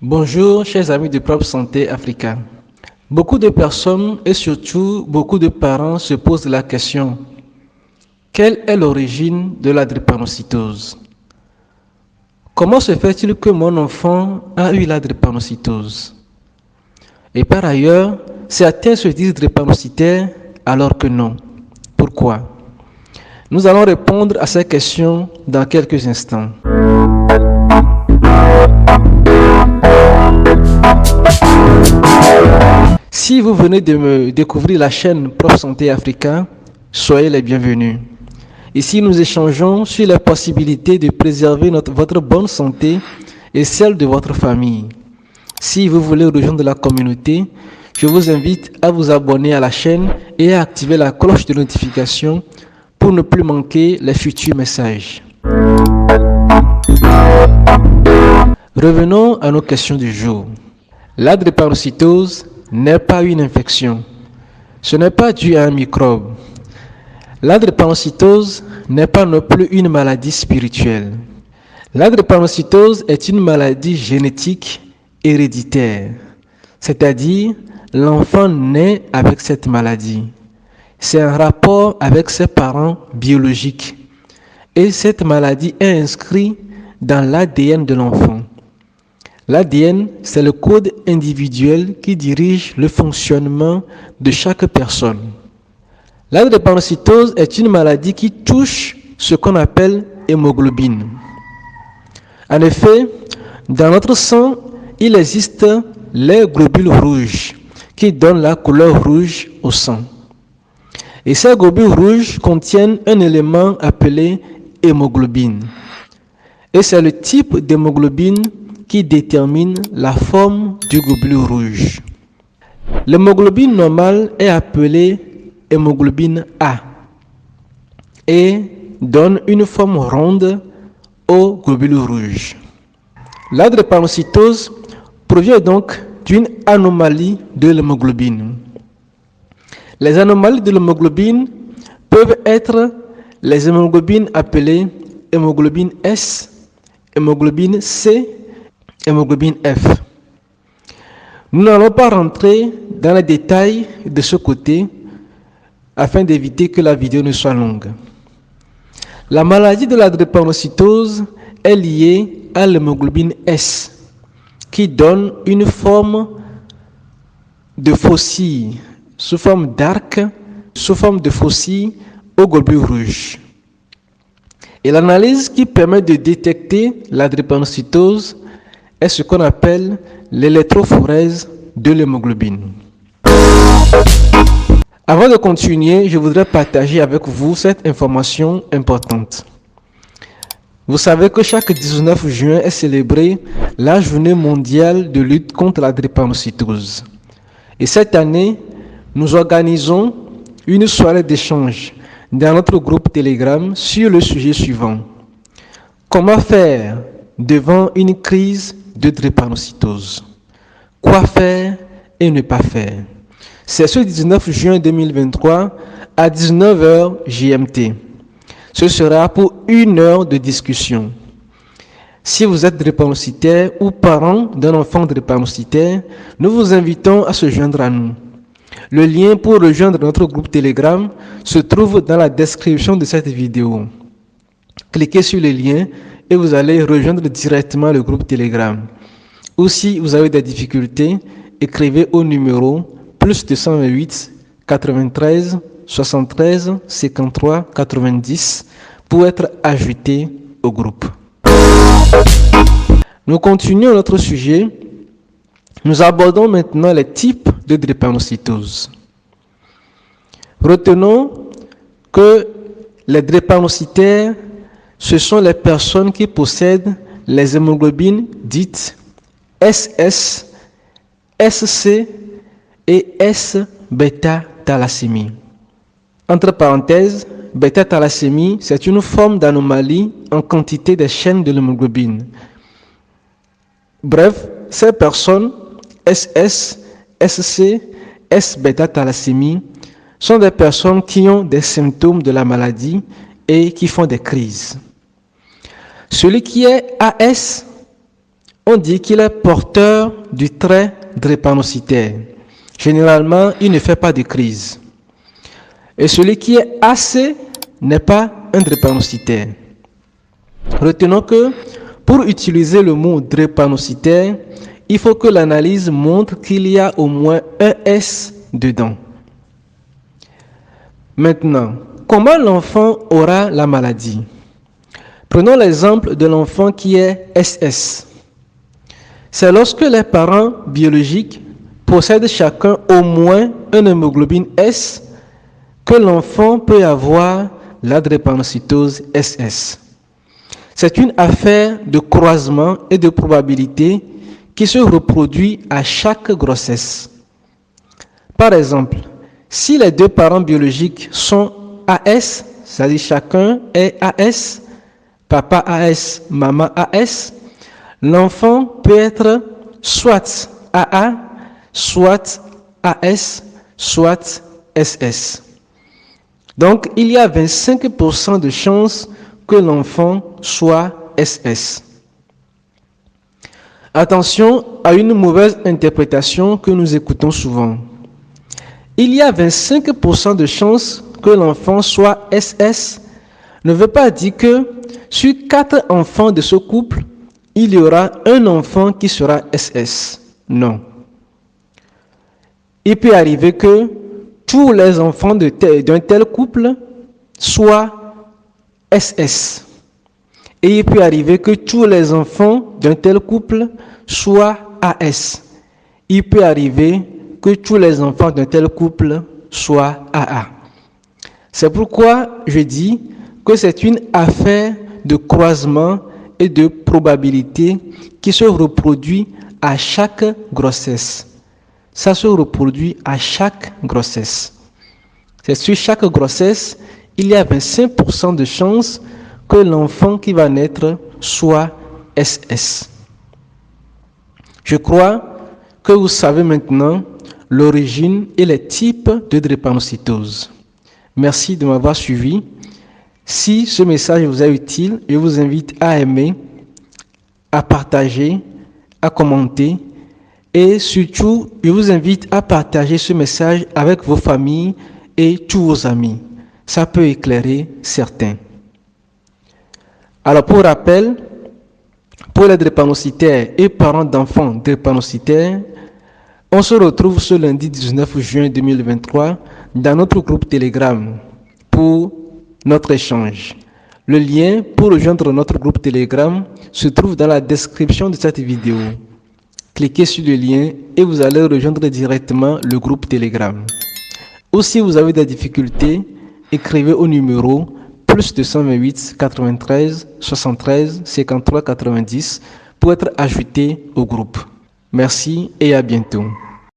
Bonjour, chers amis de Propre Santé Africa. Beaucoup de personnes et surtout beaucoup de parents se posent la question: quelle est l'origine de la drépanocytose? Comment se fait-il que mon enfant a eu la drépanocytose? Et par ailleurs, certains se disent drépanocytaires alors que non. Pourquoi? Nous allons répondre à ces questions dans quelques instants. Si vous venez de me découvrir la chaîne Propre Santé Africa, soyez les bienvenus. Ici, nous échangeons sur les possibilités de préserver votre bonne santé et celle de votre famille. Si vous voulez rejoindre la communauté, je vous invite à vous abonner à la chaîne et à activer la cloche de notification pour ne plus manquer les futurs messages. Revenons à nos questions du jour. La drépanocytose n'est pas une infection. Ce n'est pas dû à un microbe. La drépanocytose n'est pas non plus une maladie spirituelle. La drépanocytose est une maladie génétique héréditaire, c'est-à-dire l'enfant naît avec cette maladie. C'est un rapport avec ses parents biologiques et cette maladie est inscrite dans l'ADN de l'enfant. L'ADN, c'est le code individuel qui dirige le fonctionnement de chaque personne. La drépanocytose est une maladie qui touche ce qu'on appelle hémoglobine. En effet, dans notre sang, il existe les globules rouges qui donnent la couleur rouge au sang. Et ces globules rouges contiennent un élément appelé hémoglobine. Et c'est le type d'hémoglobine qui détermine la forme du globule rouge. L'hémoglobine normale est appelée hémoglobine A et donne une forme ronde au globule rouge. La drépanocytose provient donc d'une anomalie de l'hémoglobine. Les anomalies de l'hémoglobine peuvent être les hémoglobines appelées hémoglobine S, hémoglobine C, hémoglobine F. Nous n'allons pas rentrer dans les détails de ce côté afin d'éviter que la vidéo ne soit longue. La maladie de la drépanocytose est liée à l'hémoglobine S qui donne une forme de faucille sous forme d'arc, sous forme de faucille au globule rouge. Et l'analyse qui permet de détecter la drépanocytose est ce qu'on appelle l'électrophorèse de l'hémoglobine. Avant de continuer, je voudrais partager avec vous cette information importante. Vous savez que chaque 19 juin est célébrée la journée mondiale de lutte contre la drépanocytose. Et cette année, nous organisons une soirée d'échange dans notre groupe Telegram sur le sujet suivant: comment faire devant une crise de drépanocytose? Quoi faire et ne pas faire? C'est ce 19 juin 2023 à 19h GMT. Ce sera pour 1 heure de discussion. Si vous êtes drépanocytaire ou parent d'un enfant drépanocytaire, nous vous invitons à se joindre à nous. Le lien pour rejoindre notre groupe Telegram se trouve dans la description de cette vidéo. Cliquez sur le lien et vous allez rejoindre directement le groupe Telegram. Ou si vous avez des difficultés, écrivez au numéro +228 93 73 53 90 pour être ajouté au groupe. Nous continuons notre sujet. Nous abordons maintenant les types de drépanocytose. Retenons que les drépanocytaires, ce sont les personnes qui possèdent les hémoglobines dites SS, SC et S-bêta-thalassémie. Entre parenthèses, bêta-thalassémie, c'est une forme d'anomalie en quantité des chaînes de l'hémoglobine. Bref, ces personnes SS, SC, S-bêta-thalassémie sont des personnes qui ont des symptômes de la maladie et qui font des crises. Celui qui est AS on dit qu'il est porteur du trait drépanocytaire. Généralement, il ne fait pas de crise. Et celui qui est AC n'est pas un drépanocytaire. Retenons que pour utiliser le mot drépanocytaire, il faut que l'analyse montre qu'il y a au moins un S dedans. Maintenant, comment l'enfant aura la maladie? Prenons l'exemple de l'enfant qui est SS. C'est lorsque les parents biologiques possèdent chacun au moins une hémoglobine S que l'enfant peut avoir la drépanocytose SS. C'est une affaire de croisement et de probabilité qui se reproduit à chaque grossesse. Par exemple, si les deux parents biologiques sont AS, c'est-à-dire chacun est AS, papa AS, maman AS, l'enfant peut être soit AA, soit AS, soit SS. Donc, il y a 25% de chances que l'enfant soit SS. Attention à une mauvaise interprétation que nous écoutons souvent. Il y a 25% de chances que l'enfant soit SS ne veut pas dire que sur 4 enfants de ce couple, il y aura un enfant qui sera SS. Non. Il peut arriver que tous les enfants d'un tel couple soient SS. Et il peut arriver que tous les enfants d'un tel couple soient AS. Il peut arriver que tous les enfants d'un tel couple soient AA. C'est pourquoi je dis que c'est une affaire de croisement et de probabilité qui se reproduit à chaque grossesse. Ça se reproduit à chaque grossesse. C'est sur chaque grossesse, il y a 25% de chances que l'enfant qui va naître soit SS. Je crois que vous savez maintenant l'origine et les types de drépanocytose. Merci de m'avoir suivi. Si ce message vous est utile, je vous invite à aimer, à partager, à commenter et surtout, je vous invite à partager ce message avec vos familles et tous vos amis. Ça peut éclairer certains. Alors pour rappel, pour les drépanocytaires et parents d'enfants drépanocytaires, on se retrouve ce lundi 19 juin 2023 dans notre groupe Telegram pour notre échange. Le lien pour rejoindre notre groupe Telegram se trouve dans la description de cette vidéo. Cliquez sur le lien et vous allez rejoindre directement le groupe Telegram. Ou si vous avez des difficultés, écrivez au numéro plus 228 93 73 53 90 pour être ajouté au groupe. Merci et à bientôt.